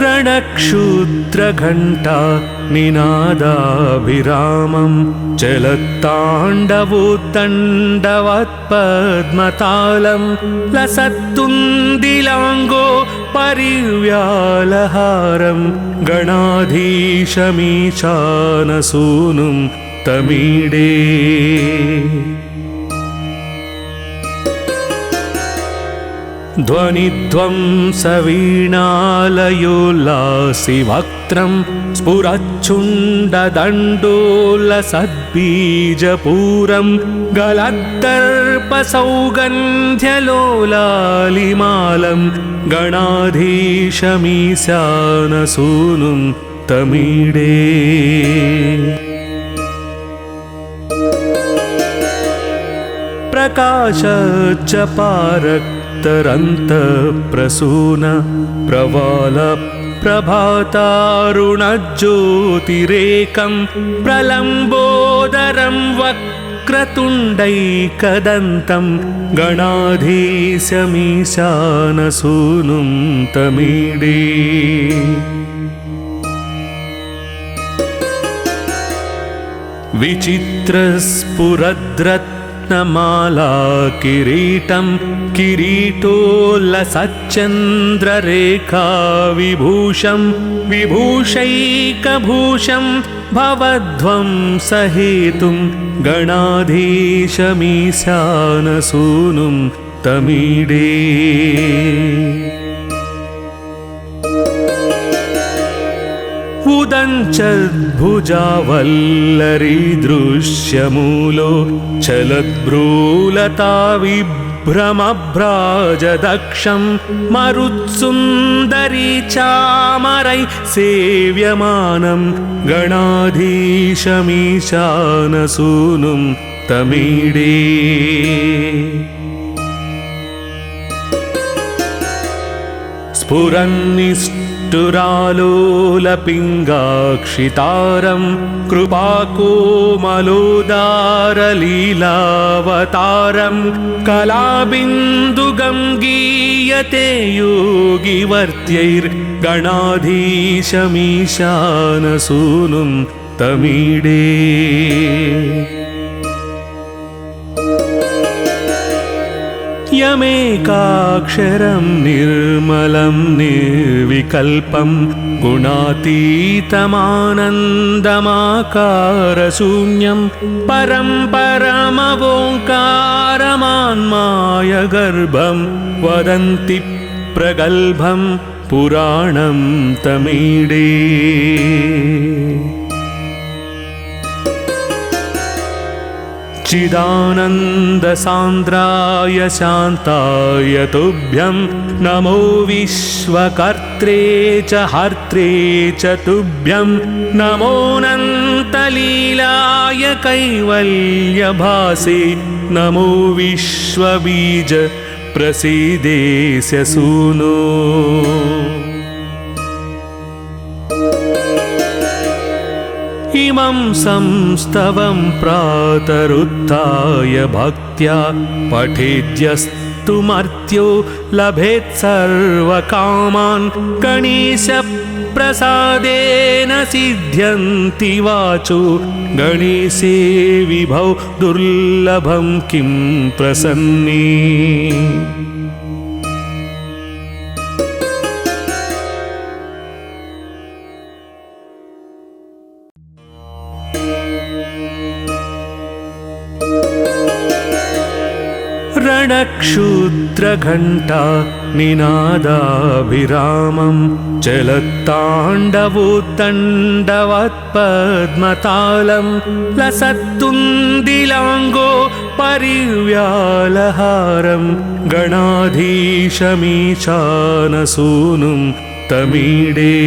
रणक्षुद्रघण्टा निनादाभिरामं चलत्ताण्डवोद्दण्डवत्पद्मतालं लसत्तुन्दिलाङ्गो परिव्यालहारं गणाधीशमीशानसूनुं तमीडे। ध्वनिध्वंसवीणालयोल्लासिवक्त्रं स्फुरच्छुण्डदण्डोलसद्बीजपूरं गलद्दर्पसौगन्ध्यलोलालिमालं गणाधीशमीशानसूनुं तमीडे। प्रकाशच्चपारक्तरन्तप्रसून प्रवालप्रभातारुणज्योतिरेकं प्रलम्बोदरं वक्रतुण्डैकदन्तं गणाधीशमीशानसूनुं तमीडे। विचित्रस्फुरद्रत्नमाला किरीटं किरीटोल्लसच्चन्द्ररेखा विभूषं विभूषैकभूषं भवध्वंसहेतुं गणाधीशमीशानसूनुं तमीडे। उदञ्चद्भुजावल्लरीदृश्यमूलो चलद्भ्रूलताविभ्रमभ्राजदक्षं मरुत्सुन्दरी चामरैः सेव्यमानं गणाधीशमीशानसूनुं तमीडे। स्फुरन्निष्ठुरालोलपिङ्गाक्षितारं कृपाकोमलोदारलीलावतारं कलाबिन्दुगं गीयते योगिवर्त्यैर्गणाधीशमीशानसूनुं तमीडे। यमेकाक्षरं निर्मलं निर्विकल्पं गुणातीतमानन्दमाकारशून्यं परं परमवोङ्कारमान्मायगर्भं वदन्ति प्रगल्भं पुराणं तमीडे। चिदानन्दसान्द्राय शान्ताय तुभ्यं नमो विश्वकर्त्रे च हर्त्रे च तुभ्यं नमोऽनन्तलीलाय कैवल्यभासे नमो विश्वबीज प्रसीदेस्य सूनो। इमं संस्तवं प्रातरुत्थाय भक्त्या पठेद्यस्तु मर्त्यो लभेत् सर्वकामान् गणेशप्रसादेन सिद्ध्यन्ति वाचो गणेशे विभौ दुर्लभं किं प्रसन्ने। रणक्षुद्रघण्टा निनादाभिरामं चलत्ताण्डवोद्दण्डवत्पद्मतालं लसत्तुन्दिलाङ्गो परिव्यालहारं गणाधीशमीशानसूनुं तमीडे।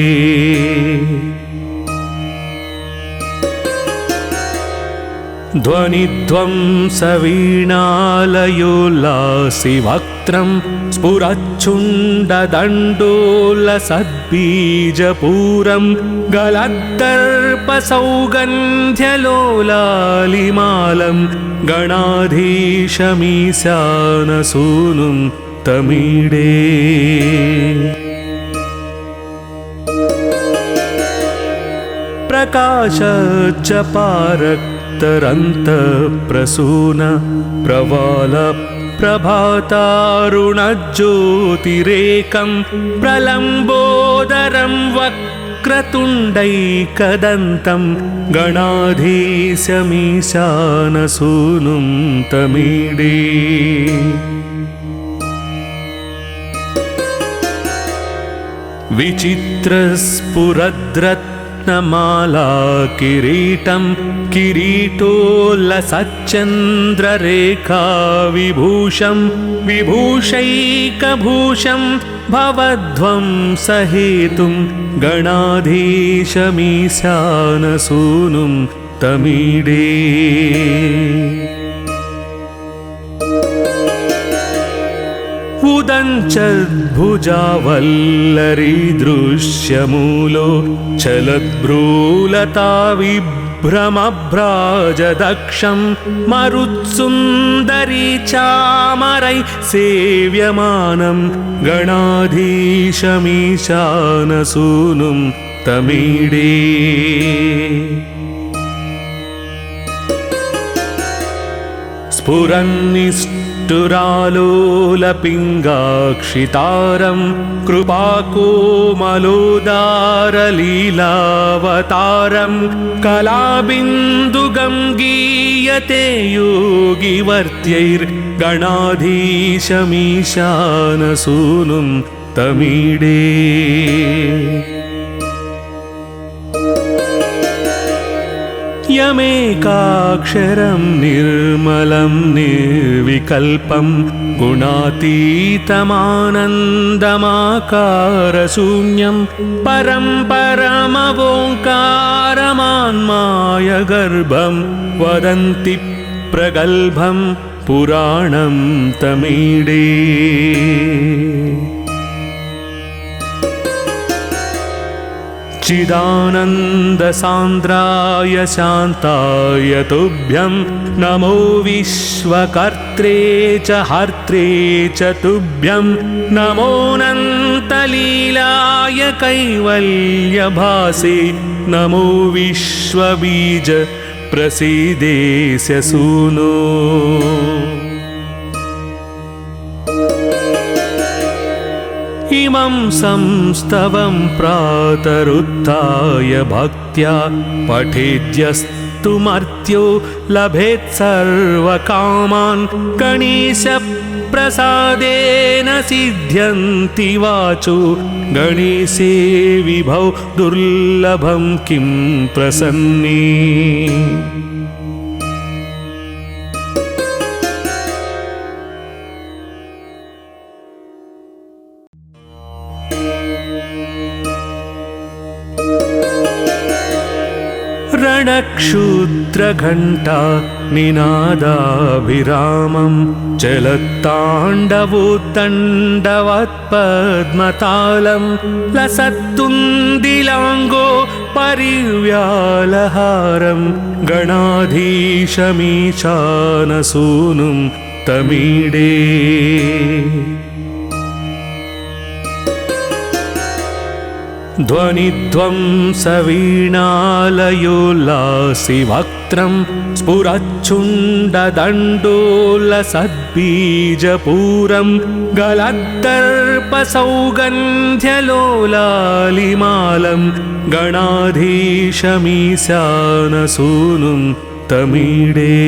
ध्वनिध्वंसवीणालयोल्लासि वक्त्रं स्फुरच्छुण्डदण्डोलसद्बीजपूरं गलद्दर्पसौगन्ध्यलोलालिमालं गणाधीशमीशानसूनुं तमीडे। प्रकाशजपारक्तरन्तप्रसून प्रवालप्रभातारुणज्योतिरेकं प्रलम्बोदरं वक्रतुण्डैकदन्तं गणाधीशमीशानसूनुं तमीडे। विचित्रस्फुरद्रत्नमाला किरीटं किरीटोल्लसच्चन्द्ररेखा विभूषं विभूषैकभूषं भवध्वंसहेतुं गणाधीशमीशानसूनुं तमीडे। उदञ्चद्भुजावल्लरीदृश्यमूलो चलद्भ्रूलताविभ्रमभ्राजदक्षं मरुत्सुन्दरी चामरै सेव्यमानं गणाधीशमीशानसूनुं तमीडे। स्फुरन्निष्ठुरालोलपिङ्गाक्षितारं कृपाकोमलोदारलीलावतारं कलाबिन्दुगं गीयते योगिवर्त्यैर्गणाधीशमीशानसूनुं तमीडे। यमेकाक्षरं निर्मलं निर्विकल्पं गुणातीतमानन्दमाकारशून्यं परं परमवोङ्कारमान्मायगर्भं वदन्ति प्रगल्भं पुराणं तमीडे। चिदानन्दसान्द्राय शान्ताय तुभ्यं नमो विश्वकर्त्रे च हर्त्रे च तुभ्यं नमोऽनन्तलीलाय कैवल्यभासे नमो विश्वबीज प्रसीदेस्य सूनो। इमं संस्तवं प्रातरुत्थाय भक्त्या पठेद्यस्तुमर्त्यो लभेत् सर्वकामान् गणेशप्रसादेन सिद्ध्यन्ति वाचो गणेशे विभौ दुर्लभं किं प्रसन्ने। रणक्षुद्रघण्टा निनादाभिरामं चलत्ताण्डवोत्तण्डवत्पद्मतालं लसत्तुन्दिलाङ्गो परिव्यालहारं गणाधीशमीशानसूनुं तमीडे। ध्वनिध्वंसवीणालयोल्लासि वक्त्रं स्फुरच्छुण्डदण्डोलसद्बीजपूरं गलद्दर्पसौगन्ध्यलोलालिमालं गणाधीशमीशानसूनुं तमीडे।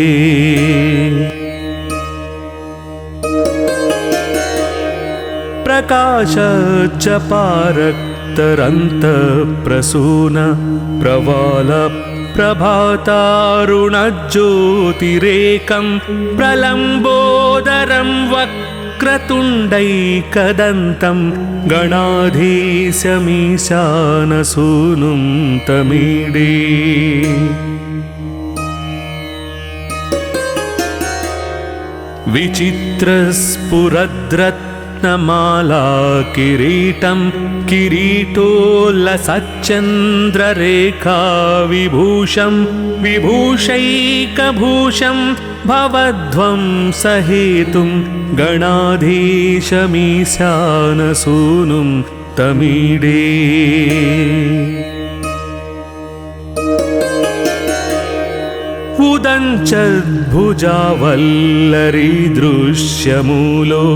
प्रकाशजपारक्तरन्तप्रसून प्रवालप्रभातारुणज्योतिरेकं प्रलम्बोदरं वक्रतुण्डैकदन्तं गणाधीशमीशानसूनुं तमीडे। विचित्रस्फुरद्रत्नमाला किरीटं किरीटोल्लसच्चन्द्ररेखा विभूषं विभूषैकभूषं भवध्वंसहेतुं गणाधीशमीशानसूनुं तमीडे। उदञ्चद्भुजावल्लरी दृश्यमूलो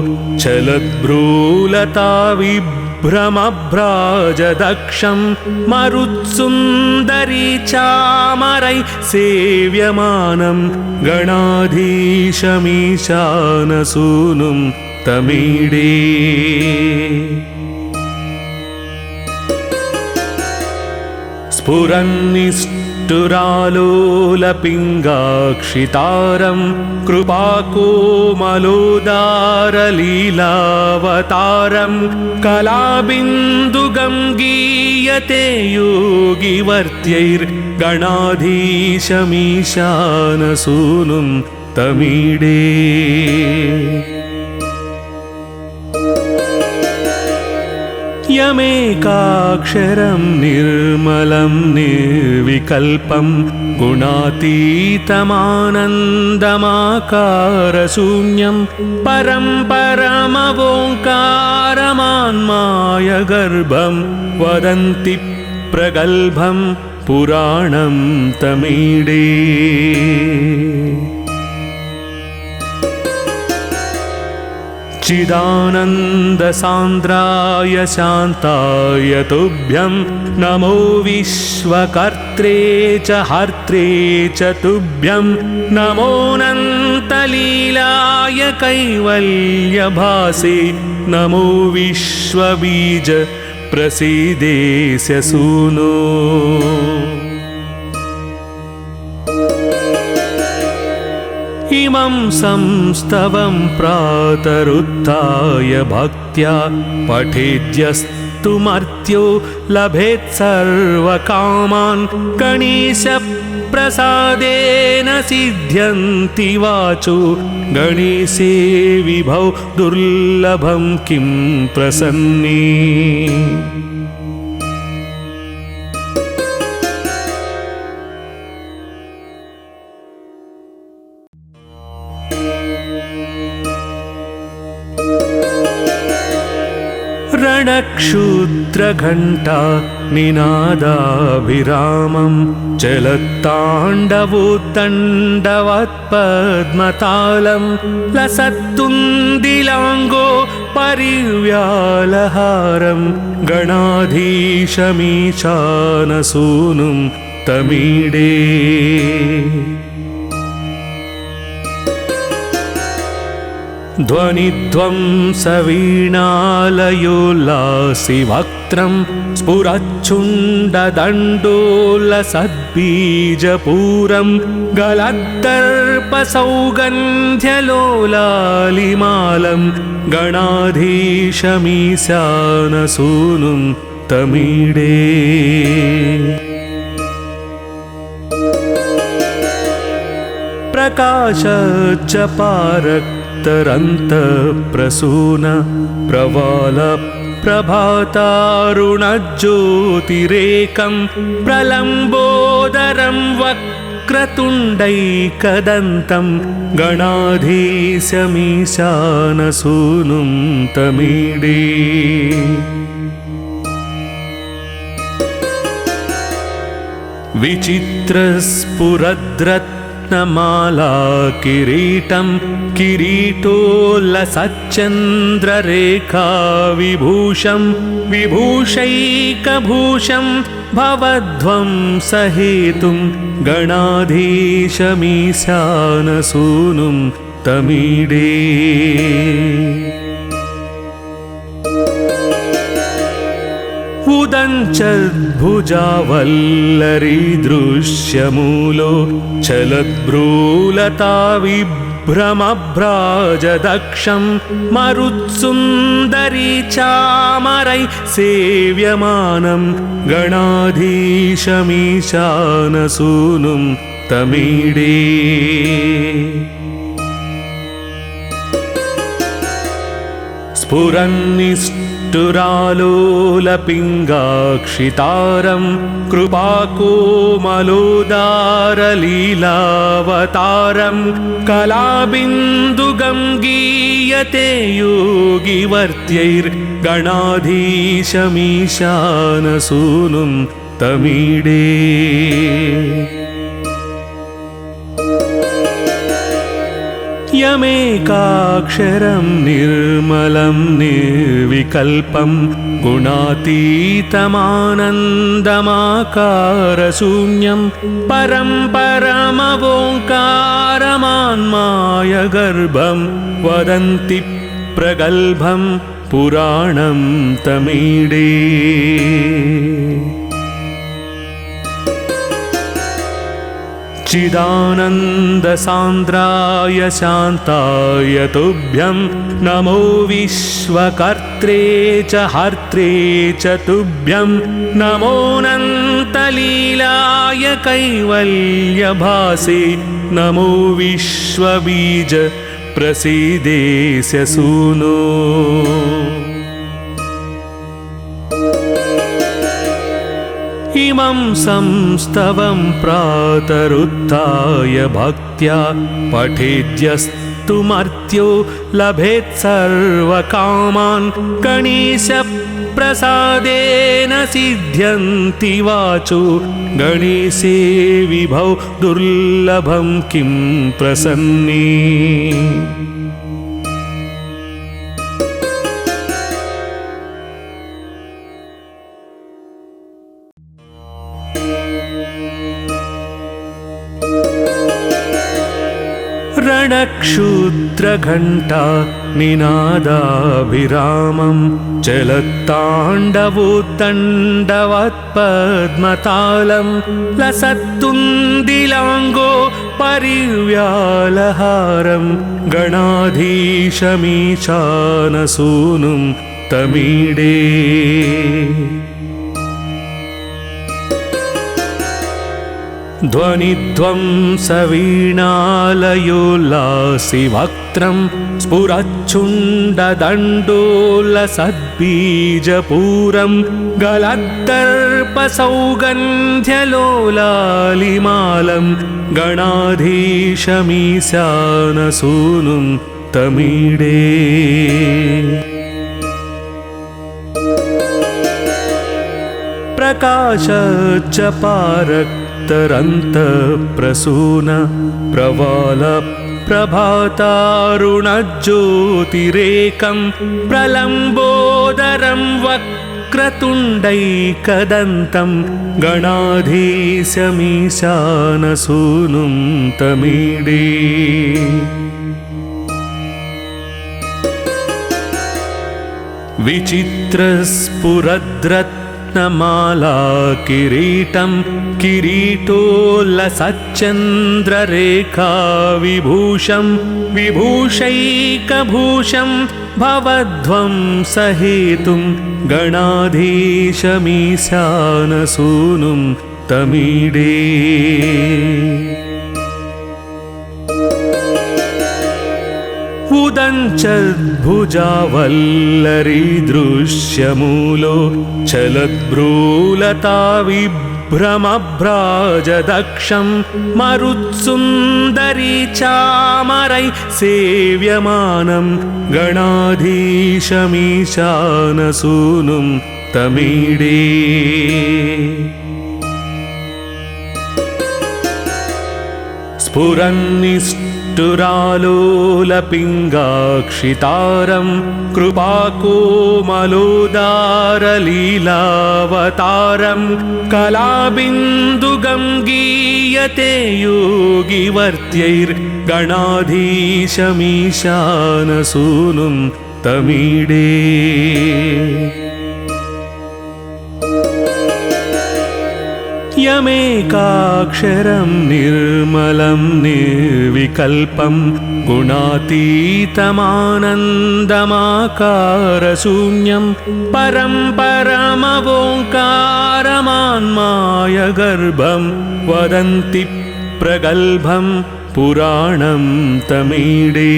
चलद्भ्रूलता विभ्रमभ्राजदक्षं मरुत्सुन्दरी चामरै सेव्यमानं गणाधीशमीशानसूनुं तमीडे। स्फुरन्निष्ठुरालोलपिङ्गाक्षितारं कृपाकोमलोदारलीलावतारं कलाबिन्दुगं गीयते योगिवर्त्यैर्गणाधीशमीशानसूनुं तमीडे। यमेकाक्षरं निर्मलं निर्विकल्पं गुणातीतमानन्दमाकारशून्यं परं परमवोङ्कारमान्मायगर्भं वदन्ति प्रगल्भं पुराणं तमीडे। चिदानन्दसान्द्राय शान्ताय तुभ्यं नमो विश्वकर्त्रे च हर्त्रे च तुभ्यं नमोऽनन्तलीलाय कैवल्यभासे नमो विश्वबीज प्रसीदेस्य सूनो। इमं संस्तवं प्रातरुत्थाय भक्त्या पठेद्यस्तु मर्त्यो लभेत् सर्वकामान् गणेशप्रसादेन सिद्ध्यन्ति वाचो गणेशे विभौ दुर्लभं किं प्रसन्ने। रणक्षुद्रघण्टा निनादाभिरामं चलत्ताण्डवोद्दण्डवत्पद्मतालं लसत्तुन्दिलाङ्गो परिव्यालहारं गणाधीशमीशानसूनुं तमीडे। ध्वनिध्वंसवीणालयोल्लासिवक्त्रं स्फुरच्छुण्डदण्डोलसद्बीजपूरं गलद्दर्पसौगन्ध्यलोलालिमालं गणाधीशमीशानसूनुं तमीडे। प्रकाशजपारक्तरन्तप्रसून प्रवालप्रभातारुणज्योतिरेकं प्रलम्बोदरं वक्रतुण्डैकदन्तं गणाधीशमीशानसूनुं तमीडे। विचित्रस्फुरद्रत्नमाला किरीटं किरीटोल्लसच्चन्द्ररेखा विभूषं विभूषैकभूषं भवध्वंसहेतुं गणाधीशमीशानसूनुं तमीडे। उदञ्चद्भुजावल्लरी दृश्यमूलो चलद्भ्रूलता विभ्रमभ्राजदक्षं मरुत्सुन्दरी चामरै सेव्यमानं गणाधीशमीशानसूनुं तमीडे। स्फुरन्निष्ठुरालोलपिङ्गाक्षितारं कृपाकोमलोदारलीलावतारं कलाबिन्दुगं गीयते योगिवर्त्यैर्गणाधीशमीशानसूनुं तमीडे। यमेकाक्षरं निर्मलं निर्विकल्पं गुणातीतमानन्दमाकारशून्यं परं परमवोङ्कारमान्मायगर्भं वदन्ति प्रगल्भं पुराणं तमीडे। चिदानन्दसान्द्राय शान्ताय तुभ्यं नमो विश्वकर्त्रे च हर्त्रे च तुभ्यं नमोऽनन्तलीलाय कैवल्यभासे नमो विश्वबीज प्रसीदेस्य सूनो। इमं संस्तवं प्रातरुत्थाय भक्त्या पठेद्यस्तुमर्त्यो लभेत् सर्वकामान् गणेशप्रसादेन सिद्ध्यन्ति वाचो गणेशे विभौ दुर्लभं किं प्रसन्ने। रणक्षुद्रघण्टा निनादाभिरामं चलत्ताण्डवोत्तण्डवत्पद्मतालं लसत्तुन्दिलाङ्गो परिव्यालहारं गणाधीशमीशानसूनुं तमीडे। ध्वनिध्वंसवीणालयोल्लासिवक्त्रं स्फुरच्छुण्डदण्डोलसद्बीजपूरं गलद्दर्पसौगन्ध्यलोलालिमालं गणाधीशमीशानसूनुं तमीडे। प्रकाशजपारक्तरन्तप्रसून प्रवालप्रभातारुणज्योतिरेकं प्रलम्बोदरं वक्रतुण्डैकदन्तं गणाधीशमीशानसूनुं तमीडे। विचित्रस्फुरद्रत्नमाला किरीटं किरीटोल्लसच्चन्द्ररेखा विभूषं विभूषैकभूषं भवध्वंसहेतुं गणाधीशमीशानसूनुं तमीडे। उदञ्चद्भुजावल्लरीदृश्यमूलो चलद्भ्रूलताविभ्रमभ्राजदक्षं मरुत्सुन्दरी चामरै सेव्यमानं गणाधीशमीशानसूनुं तमीडे। स्फुरन्निष्ठुरालोलपिङ्गाक्षितारं कृपाकोमलोदारलीलावतारं कलाबिन्दुगं गीयते योगिवर्त्यैर्गणाधीशमीशानसूनुं तमीडे। यमेकाक्षरं निर्मलं निर्विकल्पं गुणातीतमानन्दमाकारशून्यं परं परमवोङ्कारमान्मायगर्भं वदन्ति प्रगल्भं पुराणं तमीडे।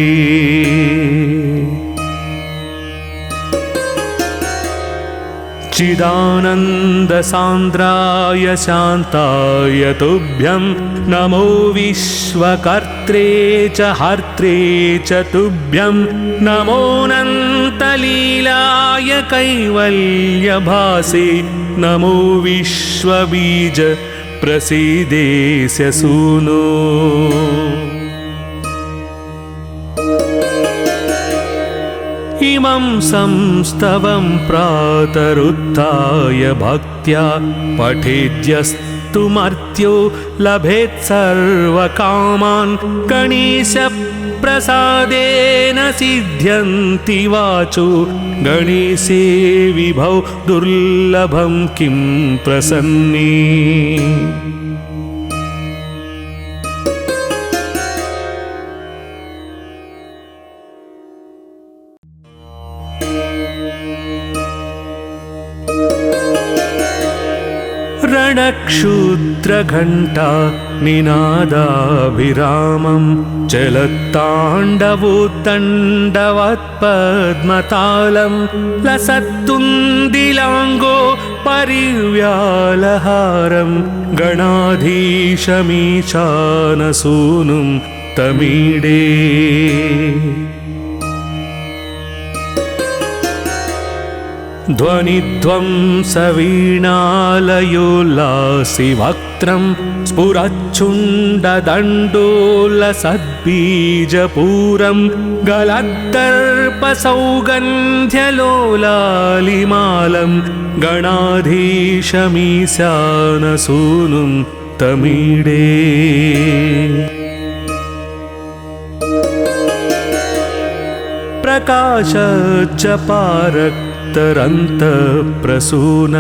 चिदानन्दसान्द्राय शान्ताय तुभ्यं नमो विश्वकर्त्रे च हर्त्रे च तुभ्यं नमोऽनन्तलीलाय कैवल्यभासे नमो विश्वबीज प्रसीदेस्य सूनो इमं संस्तवं प्रातरुत्थाय भक्त्या पठेद्यस्तु मर्त्यो लभेत् सर्वकामान् गणेशप्रसादेन सिद्ध्यन्ति वाचो गणेशे विभौ दुर्लभं किं प्रसन्ने रणक्षुद्रघण्टा निनादाभिरामं चलत्ताण्डवोत्तण्डवत्पद्मतालं लसत्तुन्दिलाङ्गो परिव्यालहारं गणाधीशमीशानसूनुं तमीडे ध्वनिध्वंसवीणालयोल्लासिवक्त्रं स्फुरच्छुण्डदण्डोलसद्बीजपूरं गलद्दर्पसौगन्ध्यलोलालिमालं गणाधीशमीशानसूनुं तमीडे प्रकाशजपारक्तरन्तप्रसून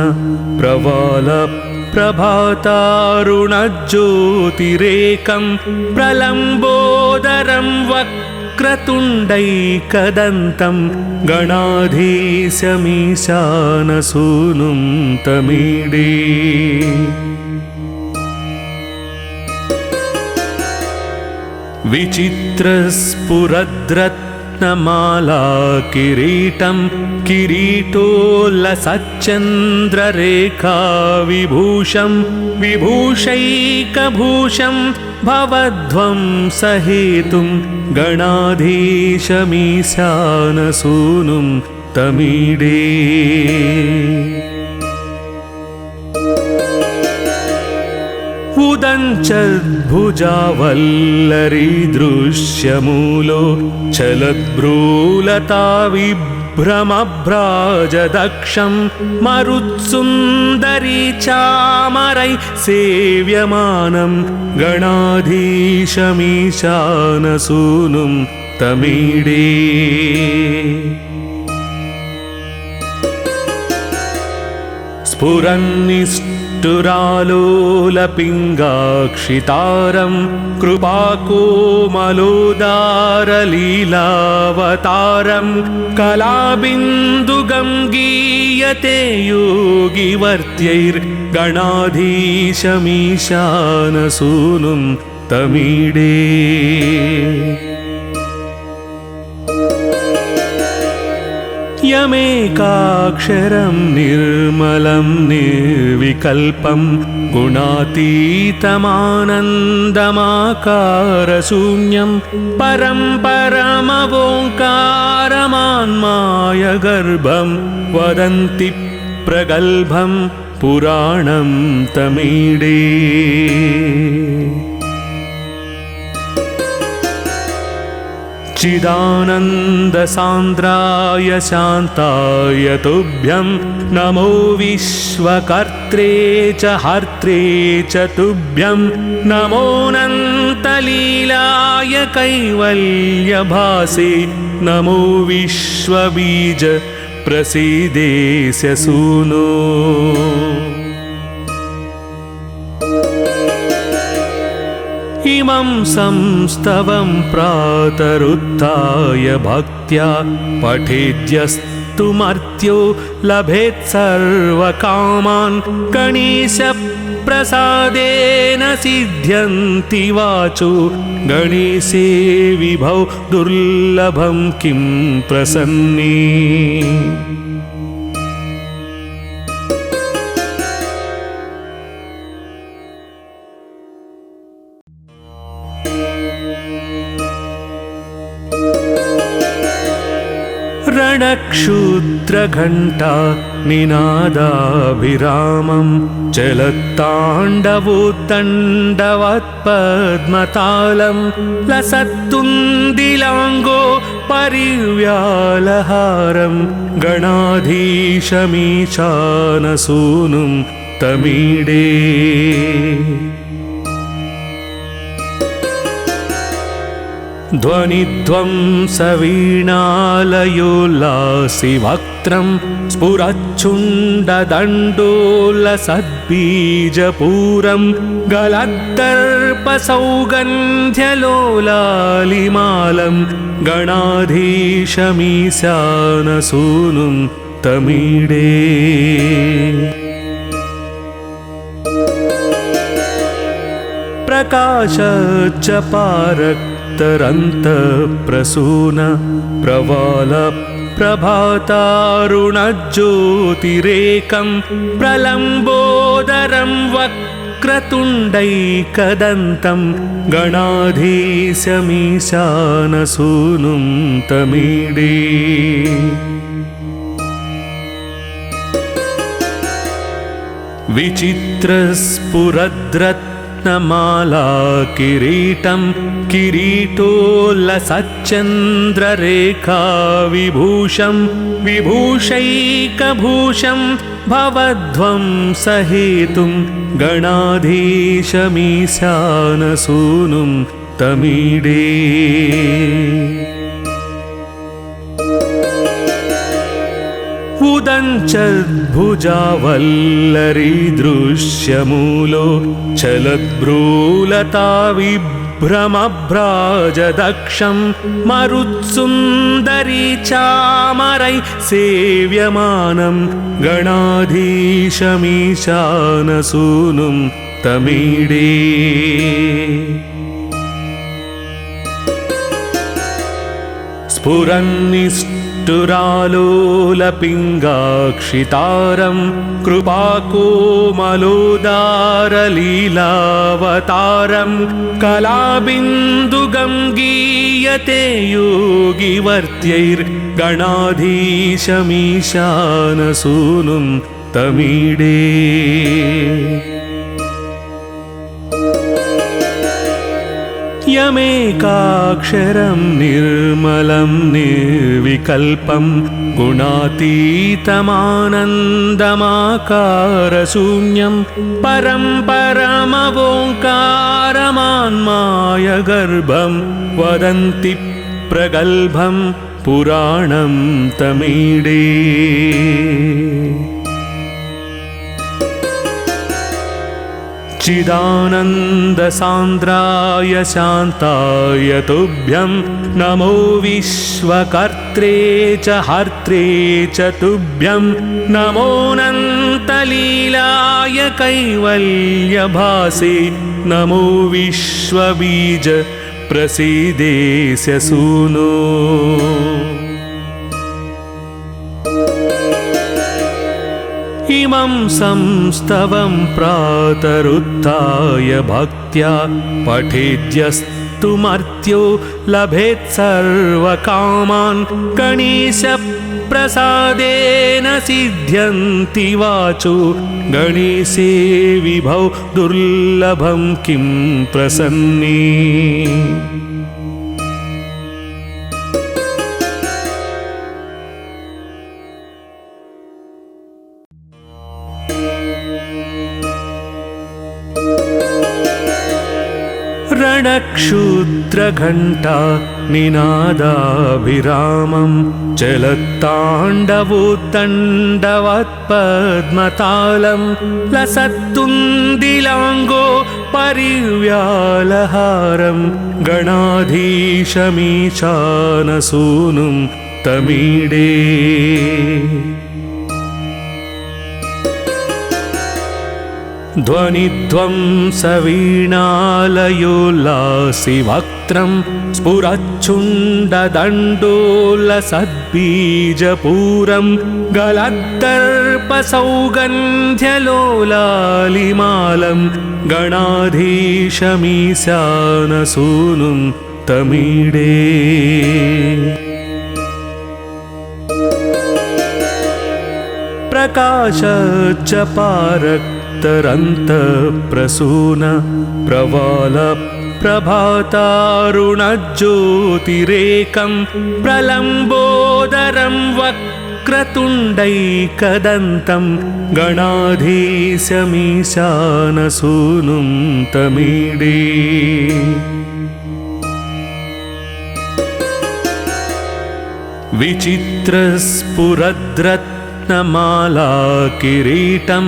प्रवालप्रभातारुणज्योतिरेकं प्रलम्बोदरं वक्रतुण्डैकदन्तं गणाधीशमीशानसूनुं तमीडे विचित्रस्फुरद्रत्नमाला किरीटं किरीटोल्लसच्चन्द्ररेखा विभूषं विभूषैकभूषं भवध्वंसहेतुं गणाधीशमीशानसूनुं तमीडे उदञ्चद्भुजावल्लरीदृश्यमूलो चलद्भ्रूलताविभ्रमभ्राजदक्षं मरुत्सुन्दरी चामरैः सेव्यमानं गणाधीशमीशानसूनुं तमीडे स्फुरन्निष्ठुरालोलपिङ्गाक्षितारं कृपाकोमलोदारलीलावतारं कलाबिन्दुगं गीयते योगिवर्त्यैर्गणाधीशमीशानसूनुं तमीडे यमेकाक्षरं निर्मलं निर्विकल्पं गुणातीतमानन्दमाकारशून्यं परं परमवोङ्कारमान्मायगर्भं वदन्ति प्रगल्भं पुराणं तमीडे चिदानन्दसान्द्राय शान्ताय तुभ्यं नमो विश्वकर्त्रे च हर्त्रे च तुभ्यं नमोऽनन्तलीलाय कैवल्यभासे नमो विश्वबीज प्रसीदेस्य सूनो इमं संस्तवं प्रातरुत्थाय भक्त्या पठेद्यस्तु मर्त्यो लभेत् सर्वकामान् गणेशप्रसादेन सिद्ध्यन्ति वाचो गणेशे विभौ दुर्लभं किं प्रसन्ने रणक्षुद्रघण्टा निनादाभिरामं चलत्ताण्डवोत्तण्डवत्पद्मतालं लसत्तुन्दिलाङ्गो परिव्यालहारं गणाधीशमीशानसूनुं तमीडे ध्वनिध्वंसवीणालयोल्लासि वक्त्रं स्फुरच्छुण्डदण्डोलसद्बीजपूरं गलद्दर्पसौगन्ध्यलोलालिमालं गणाधीशमीशानसूनुं तमीडे प्रकाशजपारक्तरन्तप्रसून प्रवालप्रभातारुणज्योतिरेकं प्रलम्बोदरं वक्रतुण्डैकदन्तं गणाधीशमीशानसूनुं तमीडे विचित्रस्फुरद्रत्नमाला किरीटं किरीटोल्लसच्चन्द्ररेखा विभूषं विभूषैकभूषं भवध्वंसहेतुं गणाधीशमीशानसूनुं तमीडे उदञ्चद्भुजावल्लरीदृश्यमूलो चलद्भ्रूलता विभ्रमभ्राजदक्षं मरुत्सुन्दरी चामरै सेव्यमानं गणाधीशमीशानसूनुं तमीडे स्फुरन्निष्ठुरालोलपिङ्गाक्षितारं कृपाकोमलोदारलीलावतारं कलाबिन्दुगं गीयते योगिवर्त्यैर्गणाधीशमीशानसूनुं तमीडे यमेकाक्षरं निर्मलं निर्विकल्पं गुणातीतमानन्दमाकारशून्यं परं परमवोङ्कारमान्मायगर्भं वदन्ति प्रगल्भं पुराणं तमीडे चिदानन्दसान्द्राय शान्ताय तुभ्यं नमो विश्वकर्त्रे च हर्त्रे च तुभ्यं नमोऽनन्तलीलाय कैवल्यभासे नमो विश्वबीज प्रसीदेस्य सूनो इमं संस्तवं प्रातरुत्थाय भक्त्या पठेद्यस्तुमर्त्यो लभेत् सर्वकामान् गणेशप्रसादेन सिद्ध्यन्ति वाचो गणेशे विभौ दुर्लभं किं प्रसन्ने रणक्षुद्रघण्टा निनादाभिरामं चलत्ताण्डवोत्तण्डवत्पद्मतालं लसत्तुन्दिलाङ्गो परिव्यालहारं गणाधीशमीशानसूनुं तमीडे ध्वनिध्वंसवीणालयोल्लासि वक्त्रं स्फुरच्छुण्डदण्डोलसद्बीजपूरं गलद्दर्पसौगन्ध्यलोलालिमालं गणाधीशमीशानसूनुं तमीडे प्रकाशच्चपारक्तरन्तप्रसून प्रवाल प्रभातारुणज्योतिरेकं प्रलम्बोदरं वक्रतुण्डैकदन्तं गणाधीशमीशानसूनुं तमीडे। विचित्रस्फुरद्रत्नमाला किरीटं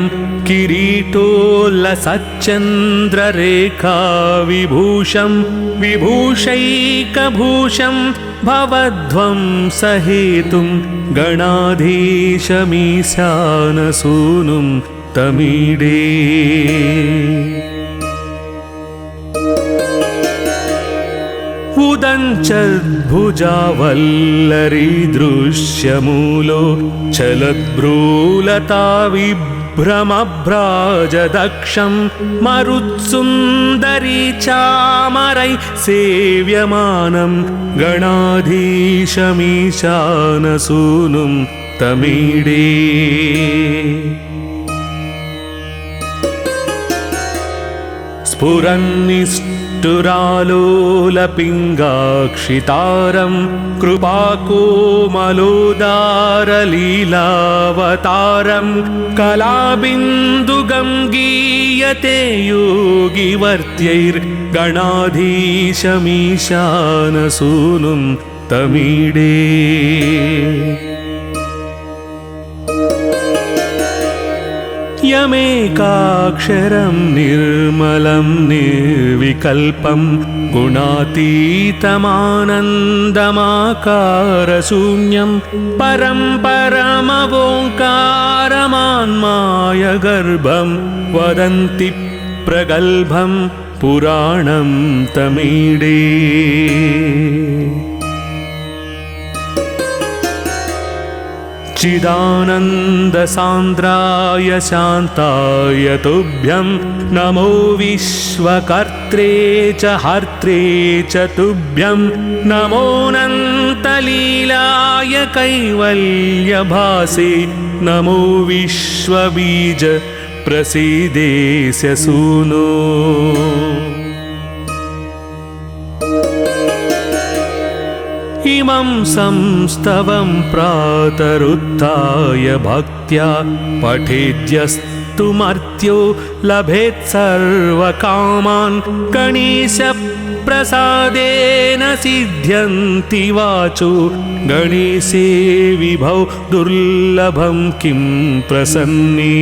किरीटोल्लसच्चन्द्ररेखा विभूषं विभूषैकभूषं भवध्वंसहेतुं गणाधीशमीशानसूनुं तमीडे। उदञ्चद्भुजावल्लरीदृश्यमूलो चलद्भ्रूलताविभ्रमभ्राजदक्षं मरुत्सुन्दरी चामरैः सेव्यमानं गणाधीशमीशानसूनुं तमीडे। स्फुरन्निष्ठुरालोलपिङ्गाक्षितारं कृपाकोमलोदारलीलावतारं कलाबिन्दुगं गीयते योगिवर्त्यैर्गणाधीशमीशानसूनुं तमीडे। यमेकाक्षरं निर्मलं निर्विकल्पं गुणातीतमानन्दमाकारशून्यं परं परमवोङ्कारमान्मायगर्भं वदन्ति प्रगल्भं पुराणं तमीडे। चिदानन्दसान्द्राय शान्ताय तुभ्यं नमो विश्वकर्त्रे च हर्त्रे च तुभ्यं नमोऽनन्तलीलाय कैवल्यभासे नमो विश्वबीज प्रसीदेस्य सूनो। इमं संस्तवं प्रातरुत्थाय भक्त्या पठेद्यस्तु मर्त्यो लभेत् सर्वकामान् गणेशप्रसादेन सिद्ध्यन्ति वाचो गणेशे विभौ दुर्लभं किं प्रसन्ने।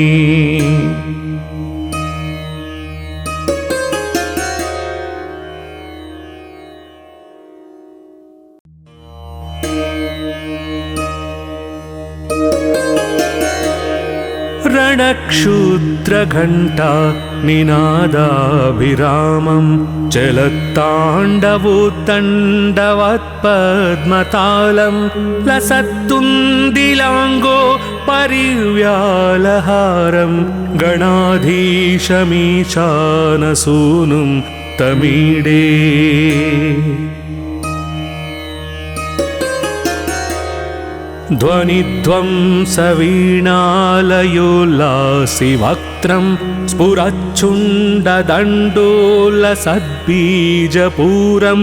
रणक्षुद्रघण्टा निनादाभिरामं चलत्ताण्डवोद्दण्डवत्पद्मतालं लसत्तुन्दिलाङ्गो परिव्यालहारं गणाधीशमीशानसूनुं तमीडे। ध्वनिध्वंसवीणालयोल्लासिवक्त्रं स्फुरच्छुण्डदण्डोलसद्बीजपूरं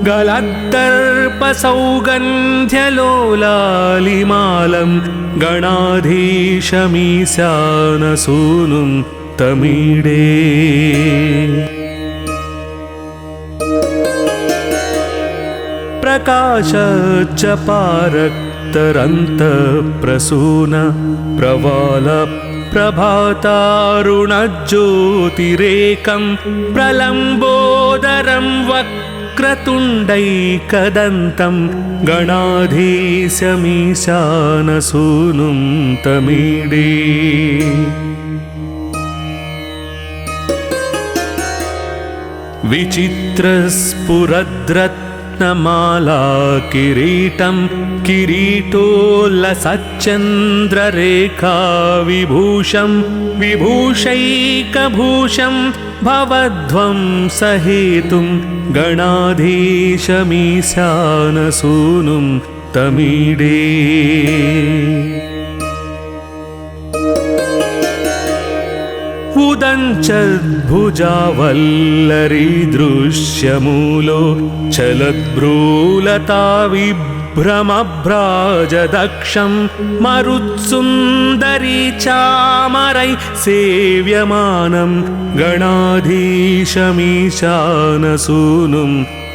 गलद्दर्पसौगन्ध्यलोलालिमालं गणाधीशमीशानसूनुं तमीडे। प्रकाशच्चपारक्तरन्तप्रसून प्रवाल प्रभातारुणज्योतिरेकं प्रलम्बोदरं वक्रतुण्डैकदन्तं गणाधीशमीशानसूनुं तमीडे। विचित्रस्फुरद्रत्नमाला किरीटं किरीटोल्लसच्चन्द्ररेखा विभूषं विभूषैकभूषं भवध्वंसहेतुं गणाधीशमीशानसूनुं तमीडे। उदञ्चद्भुजावल्लरी दृश्यमूलो चलद्भ्रूलता विभ्रमभ्राजदक्षं मरुत्सुन्दरी चामरै सेव्यमानं गणाधीशमीशानसूनुं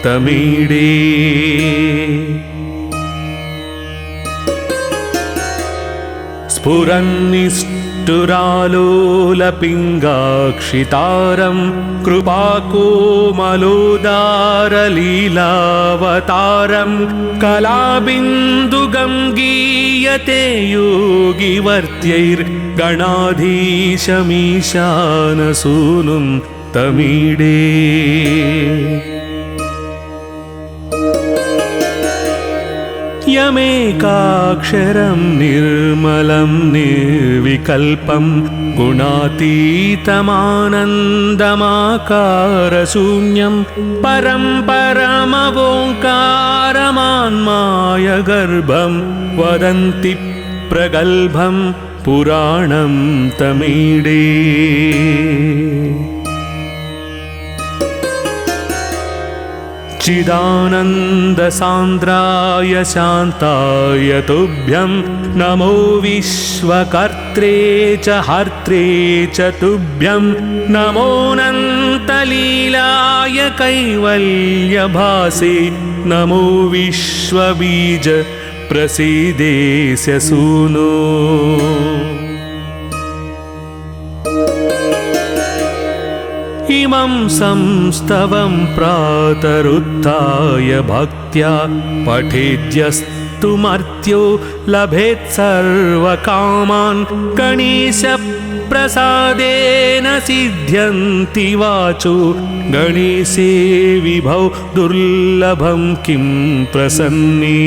तमीडे स्फुरन्निष्ठुरालोलपिङ्गाक्षितारं कृपाकोमलोदारलीलावतारं कलाबिन्दुगं गीयते योगिवर्त्यैर्गणाधीशमीशानसूनुं तमीडे यमेकाक्षरं निर्मलं निर्विकल्पं गुणातीतमानन्दमाकारशून्यं परं परमवोङ्कारमान्मायगर्भं वदन्ति प्रगल्भं पुराणं तमीडे चिदानन्दसान्द्राय शान्ताय तुभ्यं नमो विश्वकर्त्रे च हर्त्रे च तुभ्यं नमोऽनन्तलीलाय कैवल्यभासे नमो विश्वबीज प्रसीदेस्य सूनो इमं संस्तवं प्रातरुत्थाय भक्त्या पठेद्यस्तु मर्त्यो लभेत् सर्वकामान् गणेशप्रसादेन सिद्ध्यन्ति वाचो गणेशे विभौ दुर्लभं किं प्रसन्ने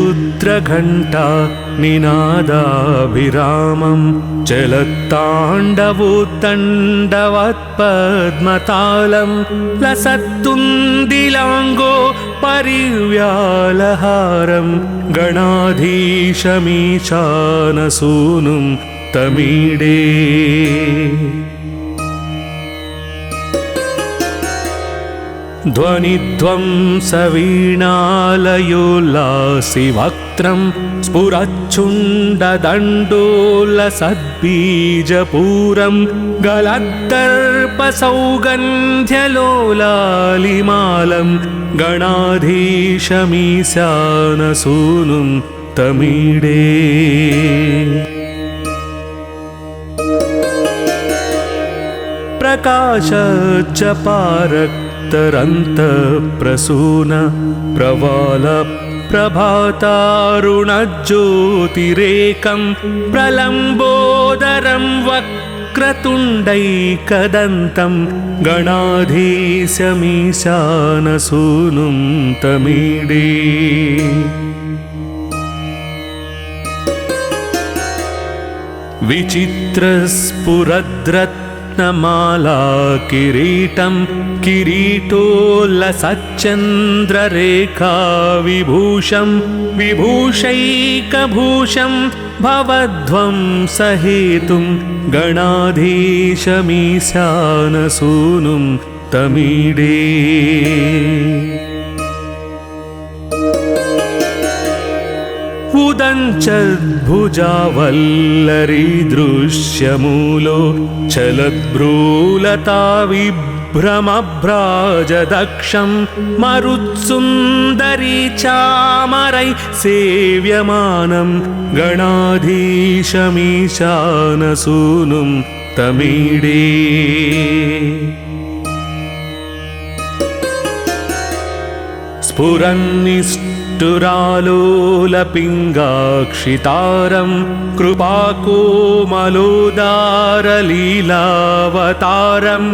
रणक्षुद्रघण्टा निनादाभिरामं चलत्ताण्डवोत्तण्डवत्पद्मतालं लसत्तुन्दिलाङ्गो परिव्यालहारं गणाधीशमीशानसूनुं तमीडे ध्वनिध्वंसवीणालयोल्लासिवक्त्रं स्फुरच्छुण्डदण्डोलसद्बीजपूरं गलद्दर्पसौगन्ध्यलोलालिमालं गणाधीशमीशानसूनुं तमीडे प्रकाशजपारक्तरन्तप्रसून प्रवालप्रभातारुणज्योतिरेकं प्रलम्बोदरं वक्रतुण्डैकदन्तं गणाधीशमीशानसूनुं तमीडे विचित्रस्फुरद्रत्नमाला किरीटं किरीटोल्लसच्चन्द्ररेखा विभूषं विभूषैकभूषं भवध्वंसहेतुं गणाधीशमीशानसूनुं तमीडे उदञ्चद्भुजावल्लरी दृश्यमूलो चलद्भ्रूलता विभ्रमभ्राजदक्षं मरुत्सुन्दरी चामरै सेव्यमानं गणाधीशमीशानसूनुं तमीडे स्फुरन्निष्ठुरालोलपिङ्गाक्षितारं कृपाकोमलोदारलीलावतारं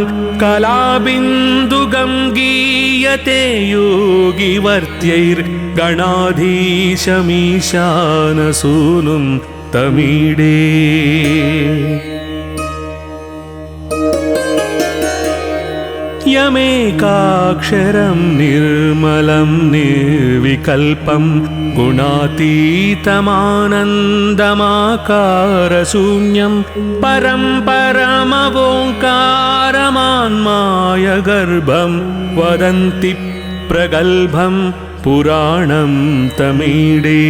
कलाबिन्दुगं गीयते योगिवर्त्यैर्गणाधीशमीशानसूनुं तमीडे यमेकाक्षरं निर्मलं निर्विकल्पं गुणातीतमानन्दमाकारशून्यं परं परमवोङ्कारमान्मायगर्भं वदन्ति प्रगल्भं पुराणं तमीडे।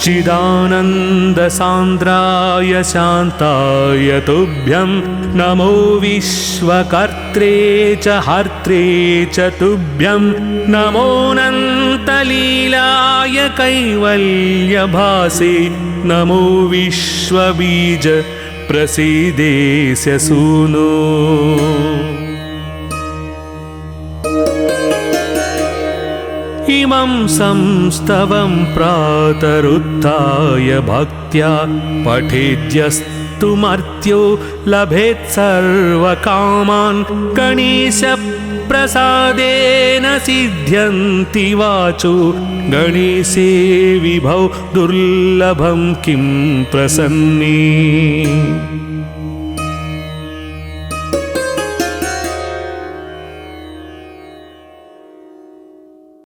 चिदानन्दसान्द्राय शान्ताय तुभ्यं नमो विश्वकर्त्रे च हर्त्रे च तुभ्यं नमोऽनन्तलीलाय कैवल्यभासे नमो विश्वबीज प्रसीदेस्य सूनो। इमं संस्तवं प्रातरुत्थाय भक्त्या पठेद्यस्तु मर्त्यो लभेत् सर्वकामान् गणेशप्रसादेन सिद्ध्यन्ति वाचो गणेशे विभौ दुर्लभं किं प्रसन्ने।